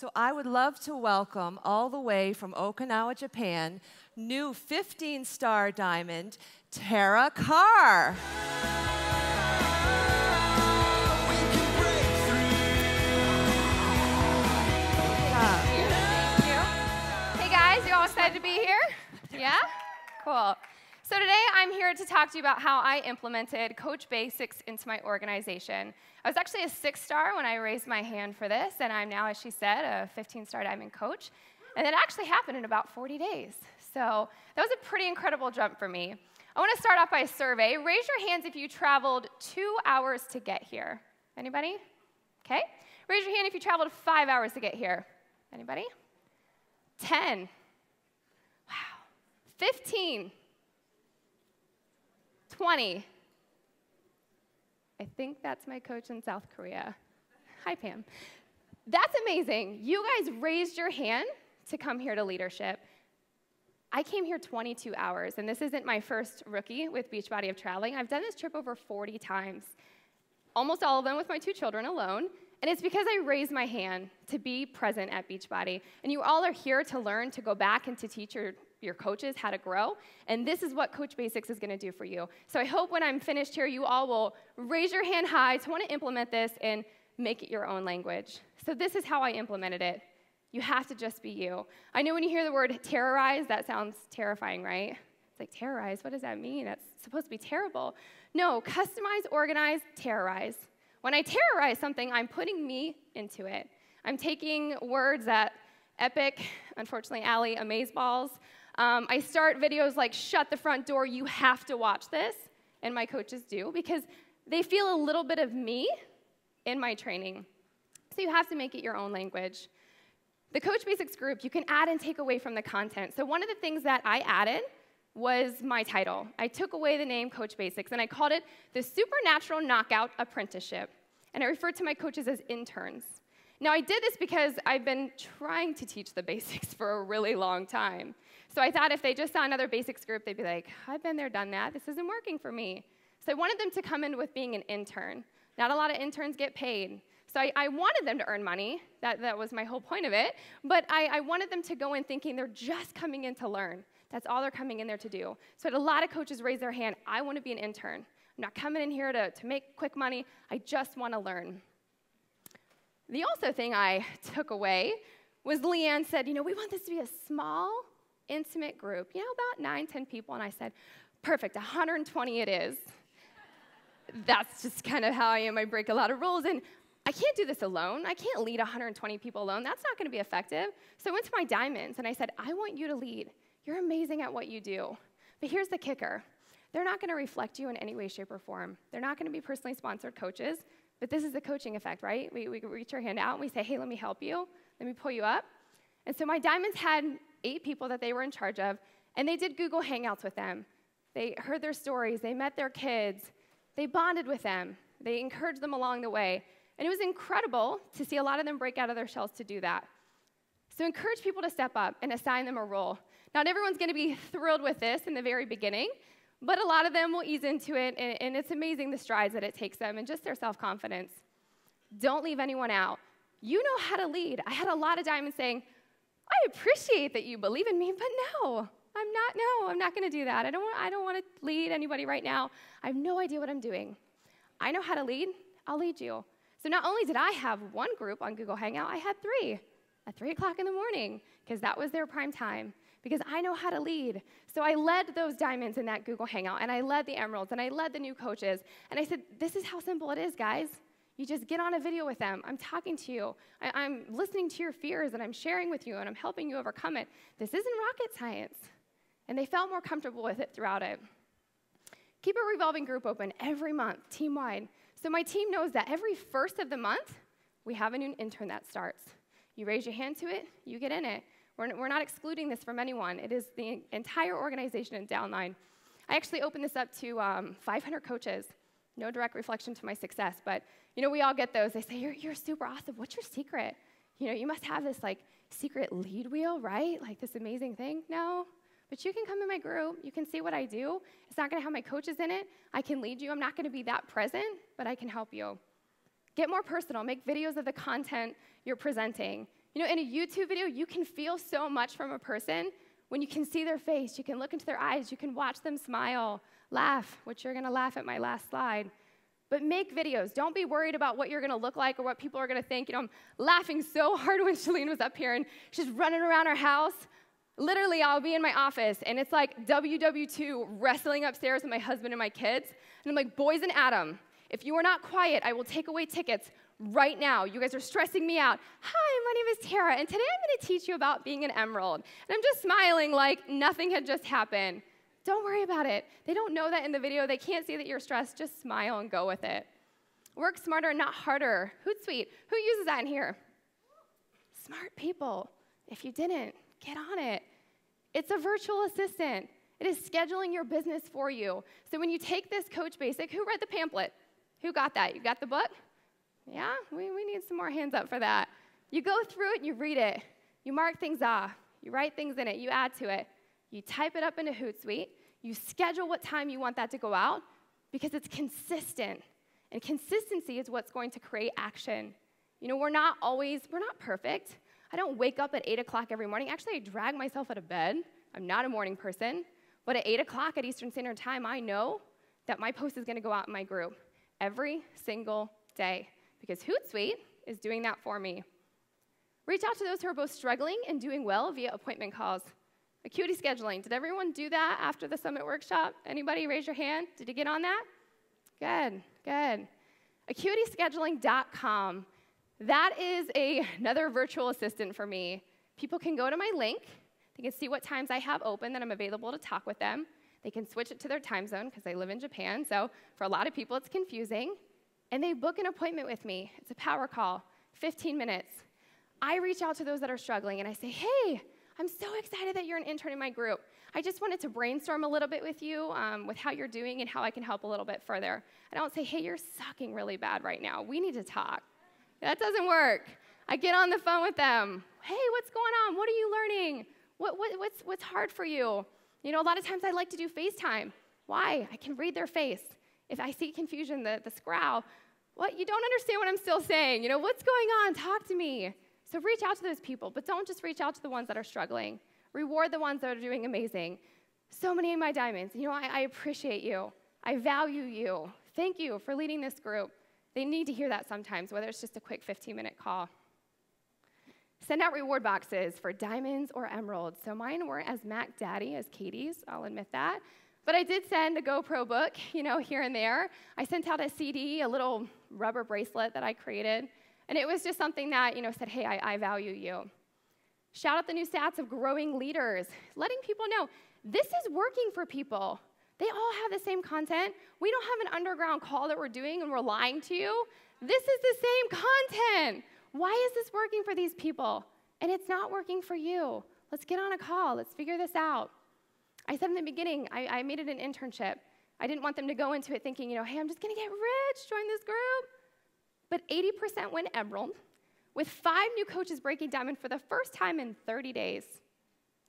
So I would love to welcome all the way from Okinawa, Japan, new 15-star diamond, Tarah Carr. Thank you. Hey guys, you all excited to be here? Yeah? Cool. So today I'm here to talk to you about how I implemented Coach Basics into my organization. I was actually a 6-star when I raised my hand for this, and I'm now, as she said, a 15-star diamond coach. And that actually happened in about 40 days. So that was a pretty incredible jump for me. I want to start off by a survey. Raise your hands if you traveled 2 hours to get here. Anybody? Okay. Raise your hand if you traveled 5 hours to get here. Anybody? 10. Wow. 15. 20. I think that's my coach in South Korea. Hi, Pam. That's amazing. You guys raised your hand to come here to leadership. I came here 22 hours, and this isn't my first rookie with Beachbody of traveling. I've done this trip over 40 times, almost all of them with my 2 children alone, and it's because I raised my hand to be present at Beachbody. And you all are here to learn, to go back and to teach your coaches how to grow, and this is what Coach Basics is going to do for you. So I hope when I'm finished here, you all will raise your hand high to want to implement this and make it your own language. So this is how I implemented it. You have to just be you. I know when you hear the word terrorize, that sounds terrifying, right? It's like, terrorize, what does that mean? That's supposed to be terrible. No, customize, organize, terrorize. When I terrorize something, I'm putting me into it. I'm taking words that epic, unfortunately, Allie, amazeballs. I start videos like, shut the front door, you have to watch this, and my coaches do, because they feel a little bit of me in my training. So you have to make it your own language. The Coach Basics group, you can add and take away from the content. So one of the things that I added was my title. I took away the name Coach Basics, and I called it the Supernatural Knockout Apprenticeship. And I referred to my coaches as interns. Now, I did this because I've been trying to teach the basics for a really long time. So I thought if they just saw another basics group, they'd be like, I've been there, done that. This isn't working for me. So I wanted them to come in with being an intern. Not a lot of interns get paid. So I wanted them to earn money. That was my whole point of it. But I wanted them to go in thinking they're just coming in to learn. That's all they're coming in there to do. So I had a lot of coaches raise their hand, I want to be an intern. I'm not coming in here to make quick money. I just want to learn. The also thing I took away was Leanne said, we want this to be a small, intimate group, about 9, 10 people. And I said, perfect, 120 it is. That's just kind of how I am. I break a lot of rules. And I can't do this alone. I can't lead 120 people alone. That's not going to be effective. So I went to my diamonds, and I said, I want you to lead. You're amazing at what you do. But here's the kicker. They're not going to reflect you in any way, shape, or form. They're not going to be personally sponsored coaches. But this is the coaching effect, right? We reach our hand out, and we say, hey, let me help you. Let me pull you up. And so my diamonds had 8 people that they were in charge of, and they did Google Hangouts with them. They heard their stories. They met their kids. They bonded with them. They encouraged them along the way. And it was incredible to see a lot of them break out of their shells to do that. So encourage people to step up and assign them a role. Not everyone's going to be thrilled with this in the very beginning, but a lot of them will ease into it, and it's amazing the strides that it takes them and just their self-confidence. Don't leave anyone out. You know how to lead. I had a lot of diamonds saying, I appreciate that you believe in me, but no, I'm not going to do that. I don't want to lead anybody right now. I have no idea what I'm doing. I know how to lead. I'll lead you. So not only did I have one group on Google Hangout, I had 3 at 3 o'clock in the morning because that was their prime time because I know how to lead. So I led those diamonds in that Google Hangout, and I led the emeralds, and I led the new coaches. And I said, this is how simple it is, guys. You just get on a video with them. I'm talking to you. I'm listening to your fears, and I'm sharing with you, and I'm helping you overcome it. This isn't rocket science. And they felt more comfortable with it throughout it. Keep a revolving group open every month, team-wide. So my team knows that every first of the month, we have a new intern that starts. You raise your hand to it, you get in it. We're not excluding this from anyone. It is the entire organization in downline. I actually opened this up to 500 coaches. No direct reflection to my success, but we all get those. They say, you're super awesome. What's your secret? You must have this secret lead wheel, right? Like this amazing thing. No, but you can come in my group. You can see what I do. It's not going to have my coaches in it. I can lead you. I'm not going to be that present, but I can help you. Get more personal. Make videos of the content you're presenting. You know, in a YouTube video, you can feel so much from a person when you can see their face, you can look into their eyes, you can watch them smile, laugh, which you're gonna laugh at my last slide. But make videos. Don't be worried about what you're gonna look like or what people are gonna think. You know, I'm laughing so hard when Shalene was up here and she's running around our house. Literally, I'll be in my office, and it's like WW2 wrestling upstairs with my husband and my kids. And I'm like, boys and Adam, if you are not quiet, I will take away tickets right now. You guys are stressing me out. Hi, my name is Tara, and today I'm going to teach you about being an emerald. And I'm just smiling like nothing had just happened. Don't worry about it. They don't know that in the video. They can't see that you're stressed. Just smile and go with it. Work smarter, not harder. Hootsuite. Who uses that in here? Smart people. If you didn't, get on it. It's a virtual assistant. It is scheduling your business for you. So when you take this Coach Basic, who read the pamphlet? Who got that? You got the book? Yeah, we need some more hands up for that. You go through it and you read it. You mark things off. You write things in it. You add to it. You type it up into Hootsuite. You schedule what time you want that to go out because it's consistent. And consistency is what's going to create action. You know, we're not perfect. I don't wake up at 8 o'clock every morning. Actually, I drag myself out of bed. I'm not a morning person. But at 8 o'clock at Eastern Standard Time, I know that my post is going to go out in my group every single day because Hootsuite is doing that for me. Reach out to those who are both struggling and doing well via appointment calls. Acuity scheduling. Did everyone do that after the summit workshop? Anybody raise your hand? Did you get on that? Good, good. AcuityScheduling.com. That is another virtual assistant for me. People can go to my link. They can see what times I have open that I'm available to talk with them. They can switch it to their time zone because I live in Japan, so for a lot of people it's confusing. And they book an appointment with me. It's a power call, 15 minutes. I reach out to those that are struggling and I say, hey, I'm so excited that you're an intern in my group. I just wanted to brainstorm a little bit with you with how you're doing and how I can help a little bit further. I don't say, hey, you're sucking really bad right now. We need to talk. That doesn't work. I get on the phone with them. Hey, what's going on? What are you learning? What's hard for you? You know, a lot of times I like to do FaceTime. Why? I can read their face. If I see confusion, the scowl, what? You don't understand what I'm still saying. You know, what's going on? Talk to me. So reach out to those people, but don't just reach out to the ones that are struggling. Reward the ones that are doing amazing. So many of my diamonds, you know, I appreciate you. I value you. Thank you for leading this group. They need to hear that sometimes, whether it's just a quick 15-minute call. Send out reward boxes for diamonds or emeralds. So mine weren't as Mac Daddy as Katie's, I'll admit that. But I did send a GoPro book, you know, here and there. I sent out a CD, a little rubber bracelet that I created. And it was just something that, you know, said, hey, I value you. Shout out the new stats of growing leaders, letting people know this is working for people. They all have the same content. We don't have an underground call that we're doing and we're lying to you. This is the same content. Why is this working for these people? And it's not working for you. Let's get on a call. Let's figure this out. I said in the beginning, I made it an internship. I didn't want them to go into it thinking, you know, hey, I'm just going to get rich, join this group. But 80% went emerald, with 5 new coaches breaking diamond for the first time in 30 days.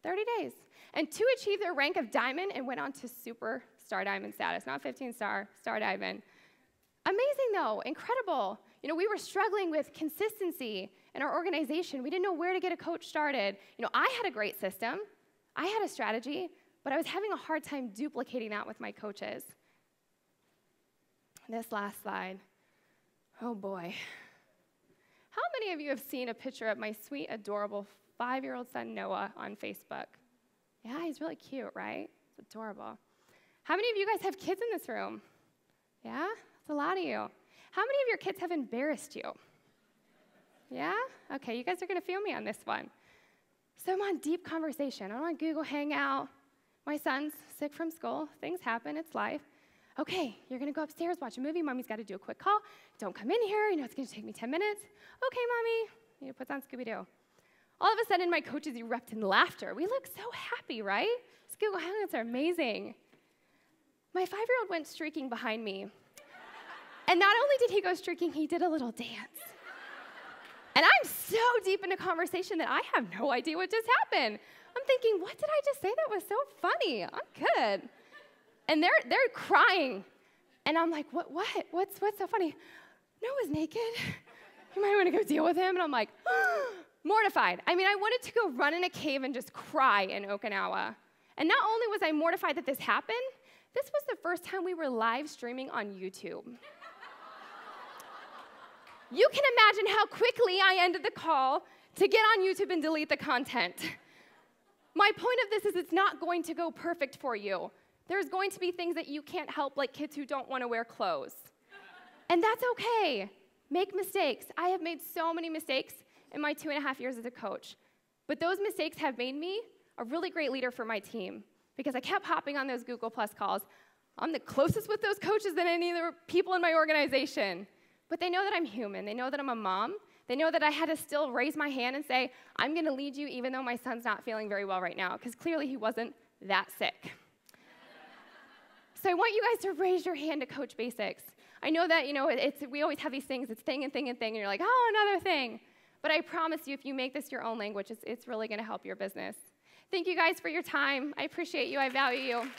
30 days. And 2 achieved their rank of diamond and went on to super star diamond status, not 15-star, star diamond. Amazing, though. Incredible. You know, we were struggling with consistency in our organization. We didn't know where to get a coach started. You know, I had a great system. I had a strategy, but I was having a hard time duplicating that with my coaches. This last slide. Oh, boy. How many of you have seen a picture of my sweet, adorable 5-year-old son, Noah, on Facebook? Yeah, he's really cute, right? It's adorable. How many of you guys have kids in this room? Yeah? That's a lot of you. How many of your kids have embarrassed you? Yeah? Okay, you guys are going to feel me on this one. So I'm on deep conversation. I'm on Google Hangout. My son's sick from school. Things happen. It's life. Okay, you're going to go upstairs, watch a movie. Mommy's got to do a quick call. Don't come in here. You know, it's going to take me 10 minutes. Okay, Mommy. You know, puts on Scooby-Doo. All of a sudden, my coaches erupt in laughter. We look so happy, right? These Google Hangouts are amazing. My 5-year-old went streaking behind me. And not only did he go streaking, he did a little dance. And I'm so deep into conversation that I have no idea what just happened. I'm thinking, what did I just say that was so funny? I'm good. And they're crying. And I'm like, what's so funny? Noah's naked. You might want to go deal with him. And I'm like, Mortified. I mean, I wanted to go run in a cave and just cry in Okinawa. And not only was I mortified that this happened, this was the first time we were live streaming on YouTube. You can imagine how quickly I ended the call to get on YouTube and delete the content. My point of this is it's not going to go perfect for you. There's going to be things that you can't help, like kids who don't want to wear clothes. And that's okay. Make mistakes. I have made so many mistakes in my 2.5 years as a coach. But those mistakes have made me a really great leader for my team because I kept hopping on those Google Plus calls. I'm the closest with those coaches than any of the people in my organization. But they know that I'm human. They know that I'm a mom. They know that I had to still raise my hand and say, I'm going to lead you even though my son's not feeling very well right now, because clearly he wasn't that sick. So I want you guys to raise your hand to Coach Basics. I know that, we always have these things, it's thing and thing and thing, and you're like, oh, another thing. But I promise you, if you make this your own language, it's really going to help your business. Thank you guys for your time. I appreciate you. I value you.